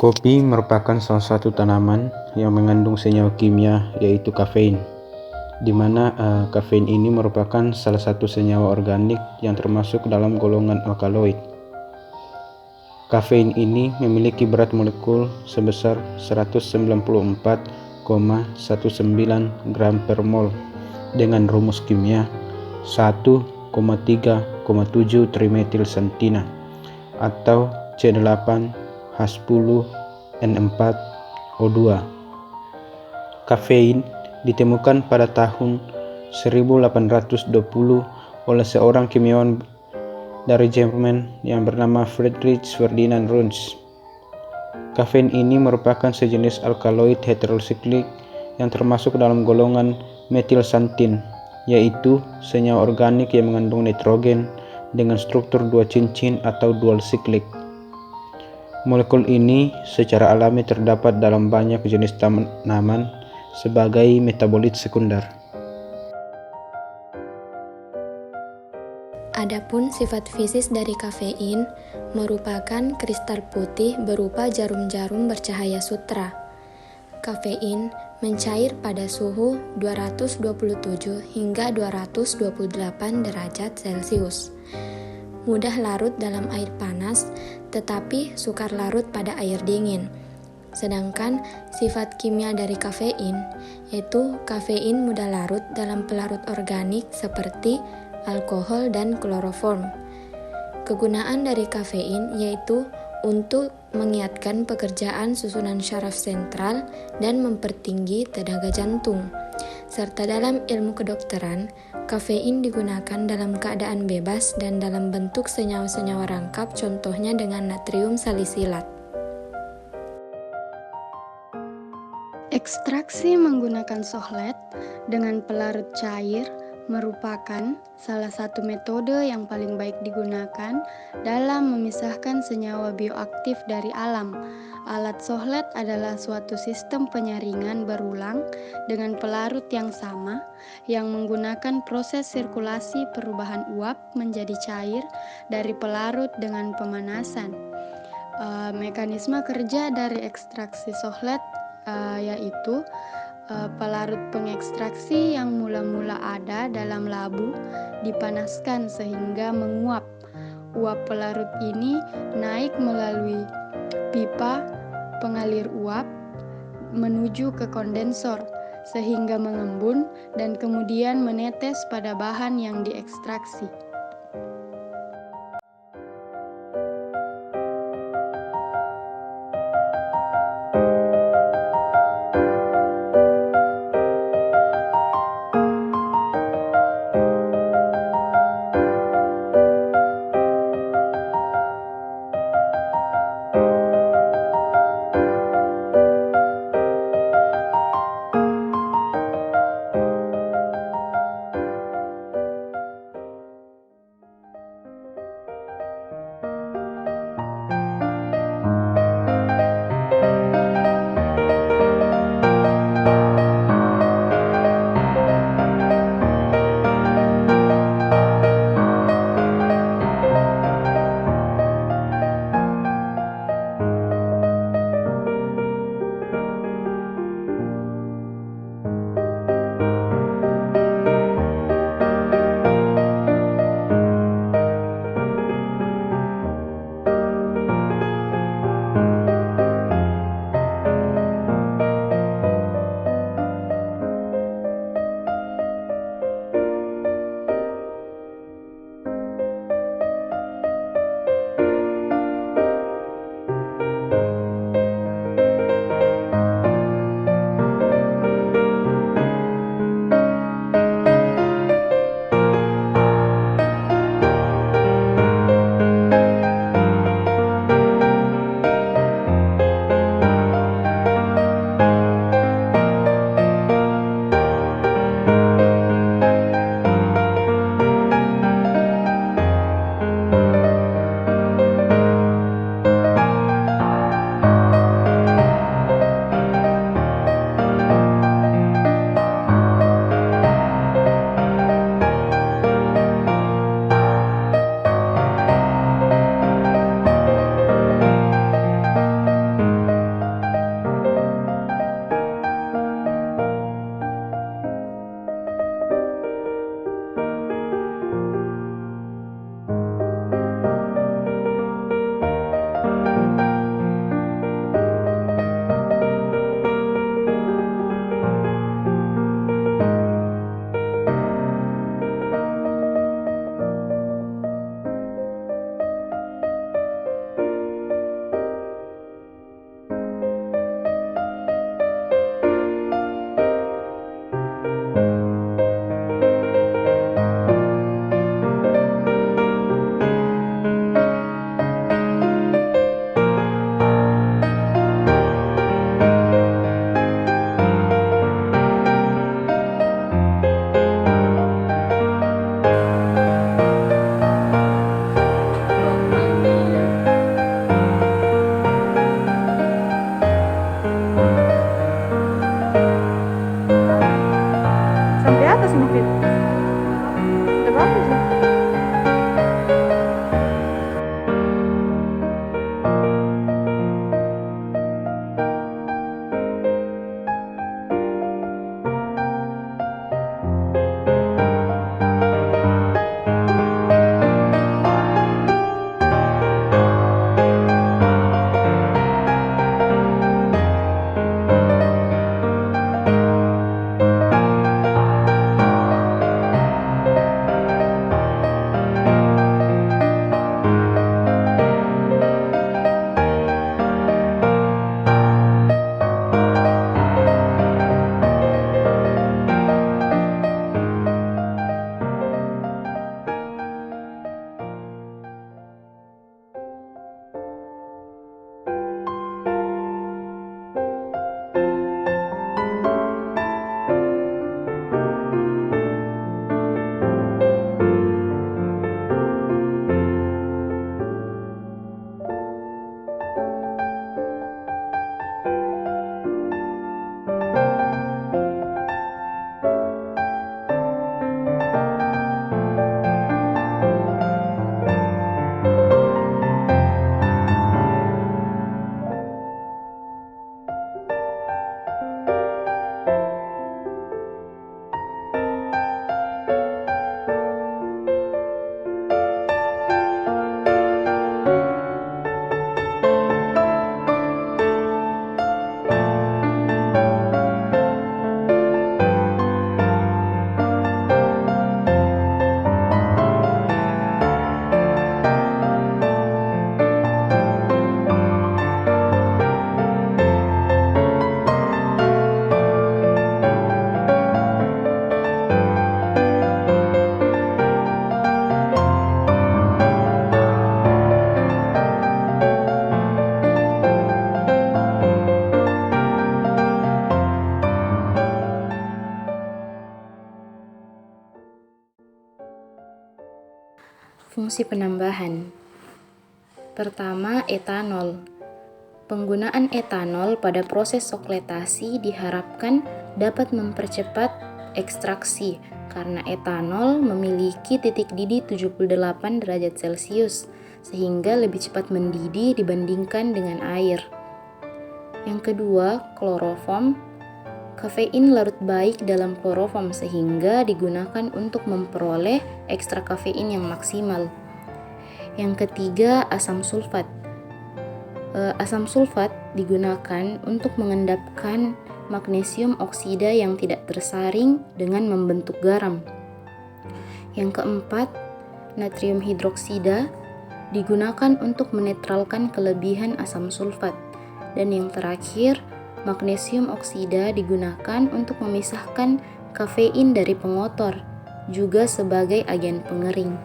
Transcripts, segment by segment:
Kopi merupakan salah satu tanaman yang mengandung senyawa kimia yaitu kafein, di mana kafein ini merupakan salah satu senyawa organik yang termasuk dalam golongan alkaloid. Kafein ini memiliki berat molekul sebesar 194,19 gram per mol dengan rumus kimia 1,3,7 trimetilsantina atau C8H10N4O2. Kafein ditemukan pada tahun 1820 oleh seorang kimiawan dari Jerman yang bernama Friedrich Ferdinand Runge. Kafein ini merupakan sejenis alkaloid heterosiklik yang termasuk dalam golongan metilsantin, yaitu senyawa organik yang mengandung nitrogen dengan struktur dua cincin atau dual siklik. Molekul ini secara alami terdapat dalam banyak jenis tanaman sebagai metabolit sekunder. Adapun sifat fisik dari kafein merupakan kristal putih berupa jarum-jarum bercahaya sutra. Kafein mencair pada suhu 227 hingga 228 derajat Celcius. Mudah larut dalam air panas, tetapi sukar larut pada air dingin. Sedangkan sifat kimia dari kafein, yaitu kafein mudah larut dalam pelarut organik seperti alkohol dan kloroform. Kegunaan dari kafein yaitu untuk mengiatkan pekerjaan susunan syaraf sentral dan mempertinggi tenaga jantung. Serta dalam ilmu kedokteran, kafein digunakan dalam keadaan bebas dan dalam bentuk senyawa-senyawa rangkap, contohnya dengan natrium salisilat. Ekstraksi menggunakan sohlet dengan pelarut cair merupakan salah satu metode yang paling baik digunakan dalam memisahkan senyawa bioaktif dari alam. Alat sohlet adalah suatu sistem penyaringan berulang dengan pelarut yang sama yang menggunakan proses sirkulasi perubahan uap menjadi cair dari pelarut dengan pemanasan. Mekanisme kerja dari ekstraksi sohlet yaitu pelarut pengekstraksi yang mula-mula ada dalam labu dipanaskan sehingga menguap. Uap pelarut ini naik melalui pipa pengalir uap menuju ke kondensor sehingga mengembun dan kemudian menetes pada bahan yang diekstraksi. Sampai atas nih, Fit. Udah bagus sih. Fungsi penambahan. Pertama, etanol. Penggunaan etanol pada proses sokletasi diharapkan dapat mempercepat ekstraksi karena etanol memiliki titik didih 78 derajat Celcius sehingga lebih cepat mendidih dibandingkan dengan air. Yang kedua, kloroform. Kafein larut baik dalam kloroform sehingga digunakan untuk memperoleh ekstra kafein yang maksimal. Yang ketiga, asam sulfat. Asam sulfat digunakan untuk mengendapkan magnesium oksida yang tidak tersaring dengan membentuk garam. Yang keempat, natrium hidroksida digunakan untuk menetralkan kelebihan asam sulfat. Dan yang terakhir, magnesium oksida digunakan untuk memisahkan kafein dari pengotor, juga sebagai agen pengering.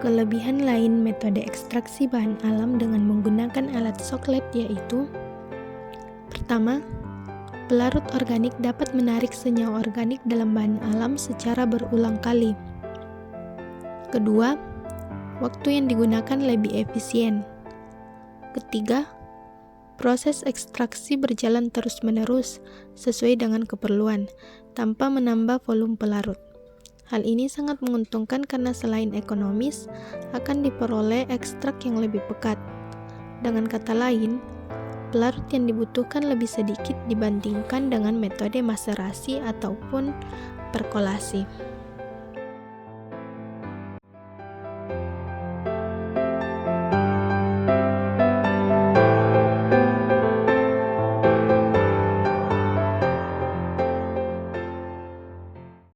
Kelebihan lain metode ekstraksi bahan alam dengan menggunakan alat soklet yaitu: pertama, pelarut organik dapat menarik senyawa organik dalam bahan alam secara berulang kali. Kedua, waktu yang digunakan lebih efisien. Ketiga, proses ekstraksi berjalan terus-menerus sesuai dengan keperluan, tanpa menambah volume pelarut. Hal ini sangat menguntungkan karena selain ekonomis, akan diperoleh ekstrak yang lebih pekat. Dengan kata lain, pelarut yang dibutuhkan lebih sedikit dibandingkan dengan metode maserasi ataupun perkolasi.